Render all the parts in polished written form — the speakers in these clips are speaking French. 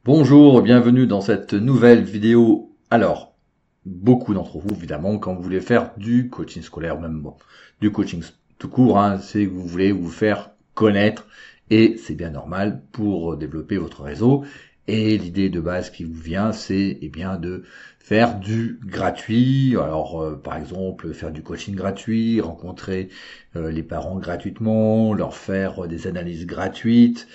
Bonjour, bienvenue dans cette nouvelle vidéo. Alors, beaucoup d'entre vous, évidemment, quand vous voulez faire du coaching scolaire, même bon, du coaching tout court, c'est que vous voulez vous faire connaître et c'est bien normal pour développer votre réseau. Et l'idée de base qui vous vient, c'est bien de faire du gratuit. Alors, par exemple, faire du coaching gratuit, rencontrer les parents gratuitement, leur faire des analyses gratuites,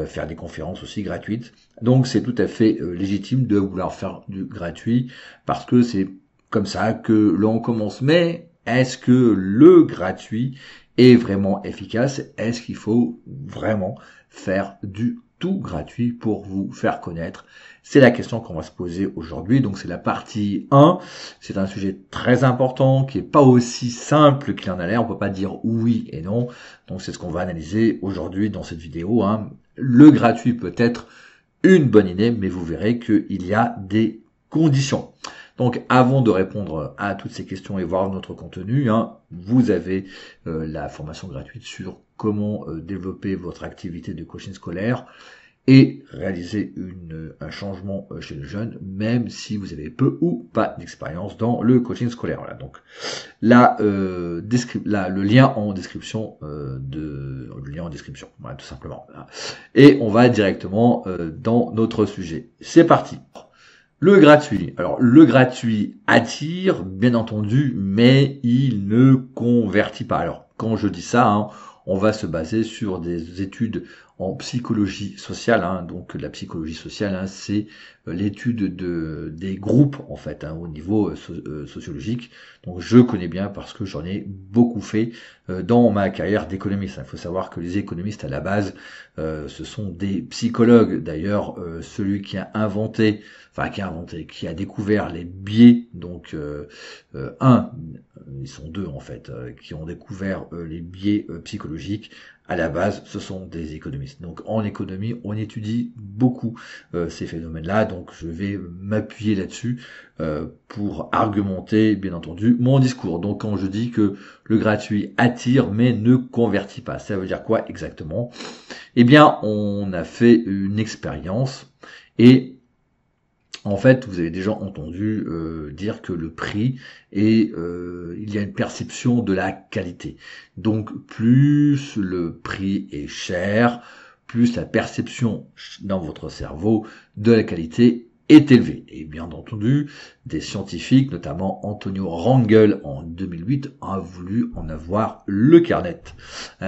faire des conférences aussi gratuites. Donc, c'est tout à fait légitime de vouloir faire du gratuit parce que c'est comme ça que l'on commence. Mais est-ce que le gratuit est vraiment efficace? Est-ce qu'il faut vraiment faire du tout gratuit pour vous faire connaître? C'est la question qu'on va se poser aujourd'hui. Donc c'est la partie 1. C'est un sujet très important qui est pas aussi simple qu'il en a l'air. On peut pas dire oui et non. Donc c'est ce qu'on va analyser aujourd'hui dans cette vidéo. Le gratuit peut être une bonne idée, mais vous verrez qu'il y a des conditions. Donc avant de répondre à toutes ces questions et voir notre contenu, vous avez la formation gratuite sur comment développer votre activité de coaching scolaire et réaliser un changement chez le jeune, même si vous avez peu ou pas d'expérience dans le coaching scolaire. Voilà, donc là, le lien en description voilà, tout simplement. Voilà. Et on va directement dans notre sujet. C'est parti. Le gratuit. Alors, le gratuit attire, bien entendu, mais il ne convertit pas. Alors, quand je dis ça, on va se baser sur des études en psychologie sociale. Donc, la psychologie sociale, c'est l'étude des groupes, en fait, au niveau sociologique. Donc, je connais bien parce que j'en ai beaucoup fait dans ma carrière d'économiste. Il faut savoir que les économistes, à la base, ce sont des psychologues. D'ailleurs, celui qui a découvert les biais, donc ils sont deux en fait, qui ont découvert les biais psychologiques. À la base, ce sont des économistes. Donc en économie, on étudie beaucoup ces phénomènes-là, donc je vais m'appuyer là-dessus pour argumenter, bien entendu, mon discours. Donc quand je dis que le gratuit attire mais ne convertit pas, ça veut dire quoi exactement? Eh bien, on a fait une expérience et en fait, vous avez déjà entendu dire que le prix il y a une perception de la qualité. Donc, plus le prix est cher, plus la perception dans votre cerveau de la qualité est élevée. Et bien entendu, des scientifiques, notamment Antonio Rangel en 2008, a voulu en avoir le carnet.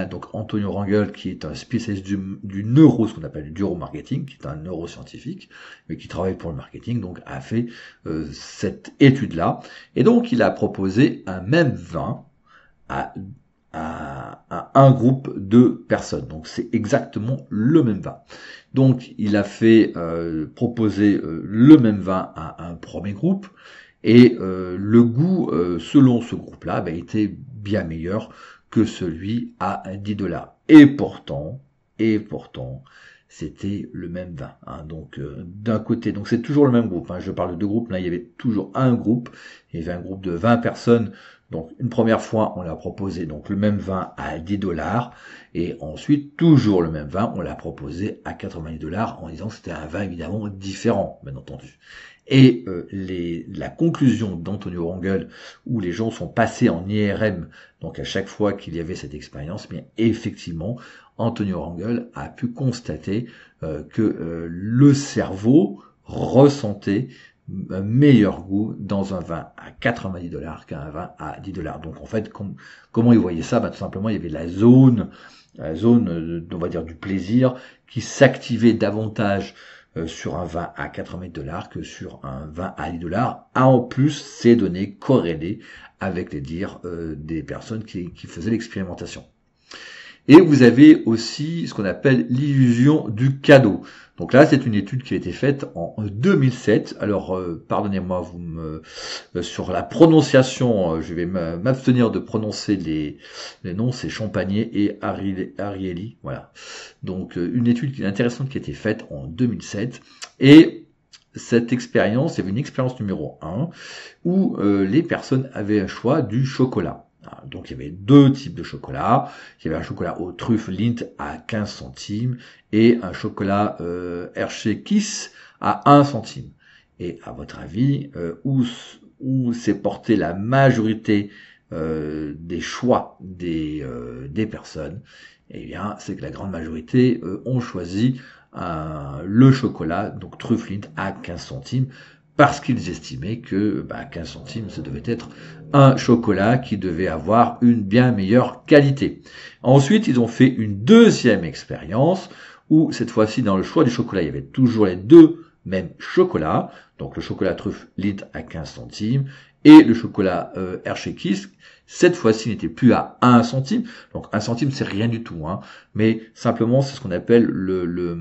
Donc Antonio Rangel, qui est un spécialiste du ce qu'on appelle du neuromarketing, qui est un neuroscientifique, mais qui travaille pour le marketing, donc a fait cette étude-là. Et donc il a proposé un même vin à un groupe de personnes. Donc c'est exactement le même vin. Donc il a fait proposer le même vin à un premier groupe et le goût selon ce groupe-là était bien meilleur que celui à 10 $. Et pourtant, c'était le même vin. Donc d'un côté, donc c'est toujours le même groupe. Je parle de deux groupes. Là, il y avait toujours un groupe. Il y avait un groupe de 20 personnes. Donc une première fois, on l'a proposé donc le même vin à 10 $ et ensuite toujours le même vin, on l'a proposé à 90 $ en disant que c'était un vin évidemment différent, bien entendu. Et la conclusion d'Antonio Rangel, où les gens sont passés en IRM, donc à chaque fois qu'il y avait cette expérience, bien effectivement, Antonio Rangel a pu constater que le cerveau ressentait un meilleur goût dans un vin à 90 $ qu'un vin à 10 $. Donc en fait, comment ils voyaient ça? Tout simplement, il y avait la zone, on va dire du plaisir, qui s'activait davantage sur un vin à 90 $ que sur un vin à 10 $. En plus, ces données corrélées avec les dires des personnes qui faisaient l'expérimentation. Et vous avez aussi ce qu'on appelle l'illusion du cadeau. Donc là, c'est une étude qui a été faite en 2007. Alors, pardonnez-moi, sur la prononciation, je vais m'abstenir de prononcer les noms, c'est Champagné et Ariely. Voilà. Donc, une étude intéressante qui a été faite en 2007. Et cette expérience, il y avait une expérience numéro 1 où les personnes avaient un choix du chocolat. Donc il y avait deux types de chocolat. Il y avait un chocolat aux truffes Lindt à 15 centimes et un chocolat Hershey Kiss à 1 centime. Et à votre avis, où s'est portée la majorité des choix des personnes? Eh bien, c'est que la grande majorité ont choisi le chocolat, donc Trufflint, à 15 centimes, parce qu'ils estimaient que 15 centimes, ça devait être un chocolat qui devait avoir une bien meilleure qualité. Ensuite, ils ont fait une deuxième expérience, où cette fois-ci, dans le choix du chocolat, il y avait toujours les deux mêmes chocolats, donc le chocolat Trufflint à 15 centimes, et le chocolat Hershey Kiss, cette fois-ci n'était plus à 1 centime, donc 1 centime c'est rien du tout, hein, mais simplement c'est ce qu'on appelle le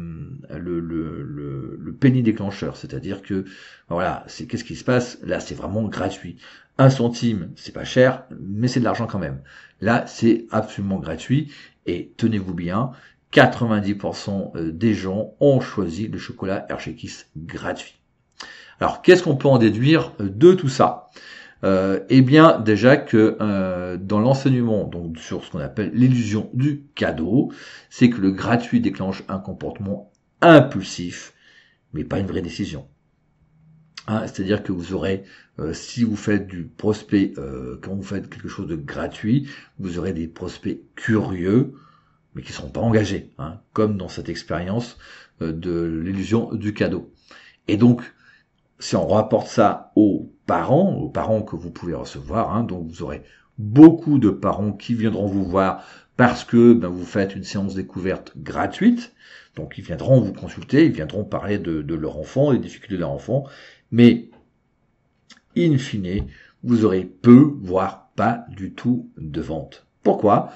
penny déclencheur, c'est-à-dire que voilà, qu'est-ce qui se passe? Là c'est vraiment gratuit. 1 centime c'est pas cher, mais c'est de l'argent quand même. Là c'est absolument gratuit, et tenez-vous bien, 90% des gens ont choisi le chocolat Hershey Kiss gratuit. Alors qu'est-ce qu'on peut en déduire de tout ça? Eh bien déjà que dans l'enseignement, donc sur ce qu'on appelle l'illusion du cadeau, c'est que le gratuit déclenche un comportement impulsif, mais pas une vraie décision. Hein, c'est-à-dire que vous aurez, si vous faites du prospect, quand vous faites quelque chose de gratuit, vous aurez des prospects curieux, mais qui ne seront pas engagés, hein, comme dans cette expérience de l'illusion du cadeau. Et donc, si on rapporte ça aux parents que vous pouvez recevoir, hein, donc vous aurez beaucoup de parents qui viendront vous voir parce que vous faites une séance découverte gratuite, donc ils viendront vous consulter, ils viendront parler de leur enfant, des difficultés de leur enfant, mais in fine, vous aurez peu, voire pas du tout de vente. Pourquoi?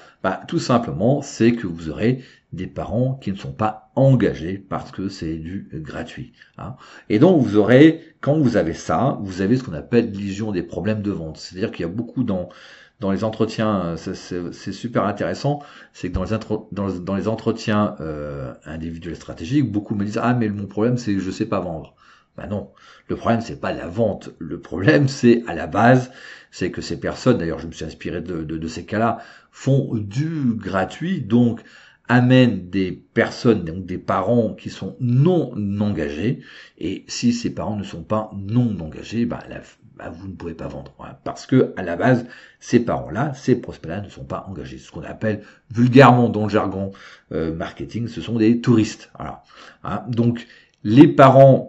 Tout simplement, c'est que vous aurez des parents qui ne sont pas engagés parce que c'est du gratuit. Hein. Et donc, vous aurez, quand vous avez ça, vous avez ce qu'on appelle l'illusion des problèmes de vente. C'est-à-dire qu'il y a beaucoup dans les entretiens, c'est super intéressant, c'est que dans les entretiens individuels stratégiques, beaucoup me disent « Ah, mais mon problème, c'est que je sais pas vendre ». Non, le problème c'est pas la vente, le problème c'est à la base, c'est que ces personnes, d'ailleurs je me suis inspiré de ces cas-là, font du gratuit, donc amènent des personnes, donc des parents qui sont non engagés, et si ces parents ne sont pas non engagés, vous ne pouvez pas vendre, hein, parce que à la base, ces parents-là, ces prospects-là ne sont pas engagés. Ce qu'on appelle vulgairement dans le jargon marketing, ce sont des touristes. Voilà. Hein, donc les parents.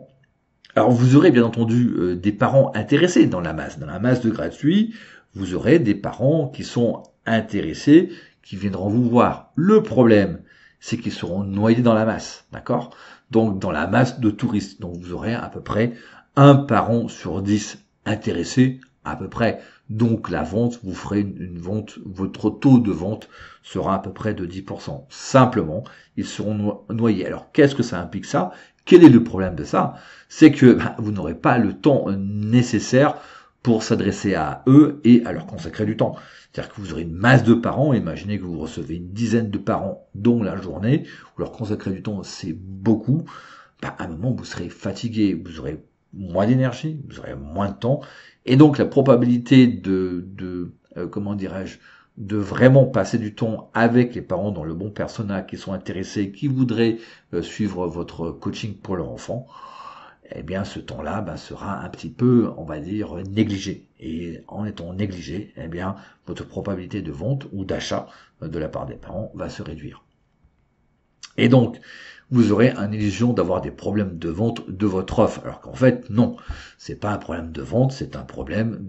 Alors vous aurez bien entendu des parents intéressés dans la masse de gratuit, vous aurez des parents qui sont intéressés, qui viendront vous voir. Le problème, c'est qu'ils seront noyés dans la masse, d'accord? Donc dans la masse de touristes. Donc vous aurez à peu près un parent sur 10 intéressés, à peu près. Donc la vente, vous ferez une vente, votre taux de vente sera à peu près de 10%. Simplement, ils seront noyés. Alors qu'est-ce que ça implique ça? Quel est le problème de ça? C'est que vous n'aurez pas le temps nécessaire pour s'adresser à eux et à leur consacrer du temps. C'est-à-dire que vous aurez une masse de parents, imaginez que vous recevez une dizaine de parents dont la journée, vous leur consacrez du temps, c'est beaucoup, à un moment vous serez fatigué, vous aurez moins d'énergie, vous aurez moins de temps, et donc la probabilité comment dirais-je, de vraiment passer du temps avec les parents dans le bon persona, qui sont intéressés, qui voudraient suivre votre coaching pour leur enfant, eh bien ce temps-là sera un petit peu, on va dire, négligé. Et en étant négligé, eh bien votre probabilité de vente ou d'achat de la part des parents va se réduire. Et donc, vous aurez une illusion d'avoir des problèmes de vente de votre offre. Alors qu'en fait, non, c'est pas un problème de vente, c'est un problème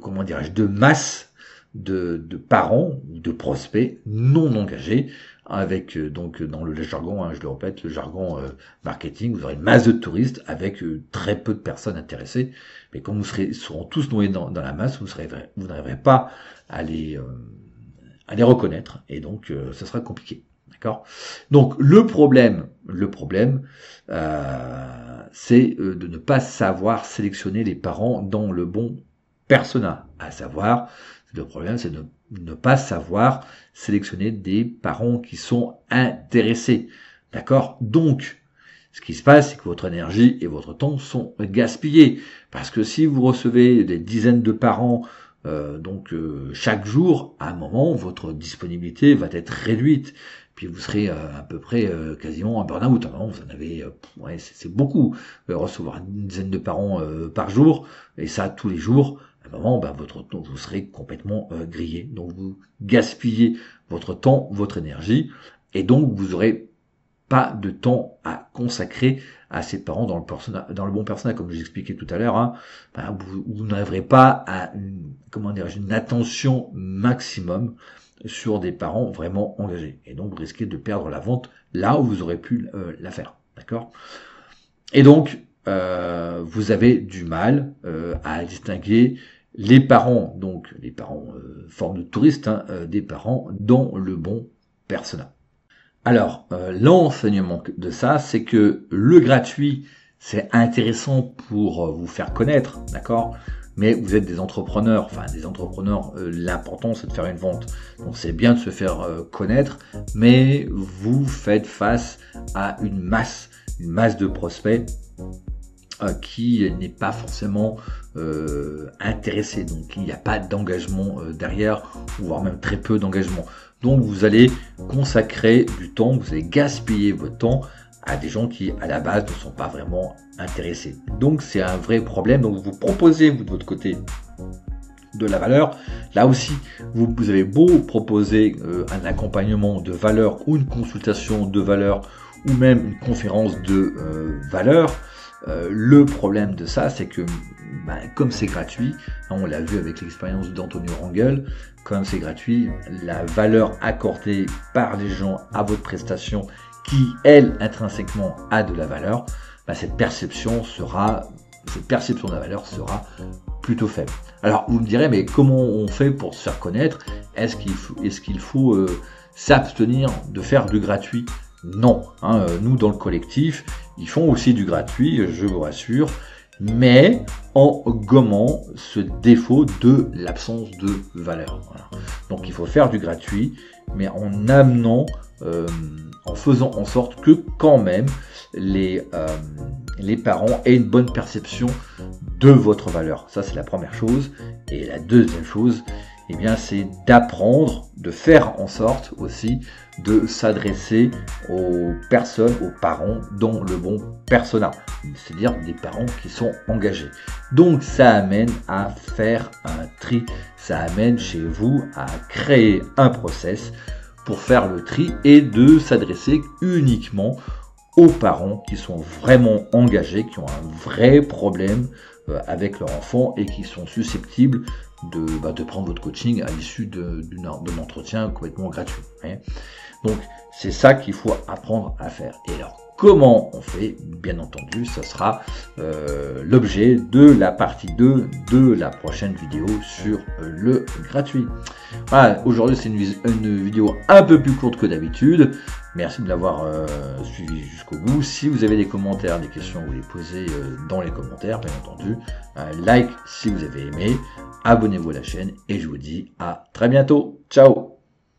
comment dirais-je, de masse de parents ou de prospects non engagés, avec donc dans le jargon, je le répète, le jargon marketing, vous aurez une masse de touristes avec très peu de personnes intéressées, mais comme ils seront tous noyés dans la masse, vous n'arriverez pas à les reconnaître, et donc ça sera compliqué. D'accord? Donc le problème, c'est de ne pas savoir sélectionner les parents dans le bon persona. À savoir, le problème, c'est de ne pas savoir sélectionner des parents qui sont intéressés. D'accord? Donc, ce qui se passe, c'est que votre énergie et votre temps sont gaspillés. Parce que si vous recevez des dizaines de parents chaque jour, à un moment, votre disponibilité va être réduite, puis vous serez à peu près quasiment en burn-out. Vous en avez, ouais, c'est beaucoup, recevoir une dizaine de parents par jour, et ça tous les jours. À un moment, vous serez complètement grillé. Donc vous gaspillez votre temps, votre énergie, et donc vous aurez pas de temps à consacrer à ses parents dans le bon personnel, comme je vous expliquais tout à l'heure. Hein. Vous n'arriverez pas à une attention maximum sur des parents vraiment engagés. Et donc vous risquez de perdre la vente là où vous aurez pu la faire. D'accord ? Et donc, vous avez du mal à distinguer les parents, donc les parents forme de touristes, hein, des parents dans le bon persona. Alors, l'enseignement de ça, c'est que le gratuit, c'est intéressant pour vous faire connaître, d'accord ? Mais vous êtes des entrepreneurs, l'important c'est de faire une vente. Donc c'est bien de se faire connaître, mais vous faites face à une masse de prospects qui n'est pas forcément intéressé. Donc il n'y a pas d'engagement derrière, voire même très peu d'engagement. Donc vous allez consacrer du temps, vous allez gaspiller votre temps à des gens qui à la base ne sont pas vraiment intéressés. Donc c'est un vrai problème. Donc vous proposez vous de votre côté de la valeur. Là aussi, vous avez beau proposer un accompagnement de valeur ou une consultation de valeur ou même une conférence de valeur. Le problème de ça, c'est que comme c'est gratuit, on l'a vu avec l'expérience d'Antonio Rangel, comme c'est gratuit, la valeur accordée par les gens à votre prestation qui, elle, intrinsèquement a de la valeur, cette perception de la valeur sera plutôt faible. Alors, vous me direz, mais comment on fait pour se faire connaître ? Est-ce qu'il faut s'abstenir de faire du gratuit ? Non, hein, nous dans le collectif, ils font aussi du gratuit, je vous rassure, mais en gommant ce défaut de l'absence de valeur. Voilà. Donc il faut faire du gratuit, mais en amenant, en faisant en sorte que quand même les parents aient une bonne perception de votre valeur. Ça c'est la première chose. Et la deuxième chose, eh bien, c'est d'apprendre, de faire en sorte aussi de s'adresser aux personnes, aux parents dans le bon persona, c'est-à-dire des parents qui sont engagés. Donc ça amène à faire un tri, ça amène chez vous à créer un process pour faire le tri et de s'adresser uniquement aux parents qui sont vraiment engagés, qui ont un vrai problème avec leur enfant et qui sont susceptibles de prendre votre coaching à l'issue d'un entretien complètement gratuit. Donc c'est ça qu'il faut apprendre à faire. Et alors comment on fait ? Bien entendu, ça sera l'objet de la partie 2 de la prochaine vidéo sur le gratuit. Voilà, aujourd'hui c'est une vidéo un peu plus courte que d'habitude. Merci de l'avoir suivi jusqu'au bout. Si vous avez des commentaires, des questions, vous les posez dans les commentaires, bien entendu. Like si vous avez aimé, abonnez-vous à la chaîne et je vous dis à très bientôt. Ciao!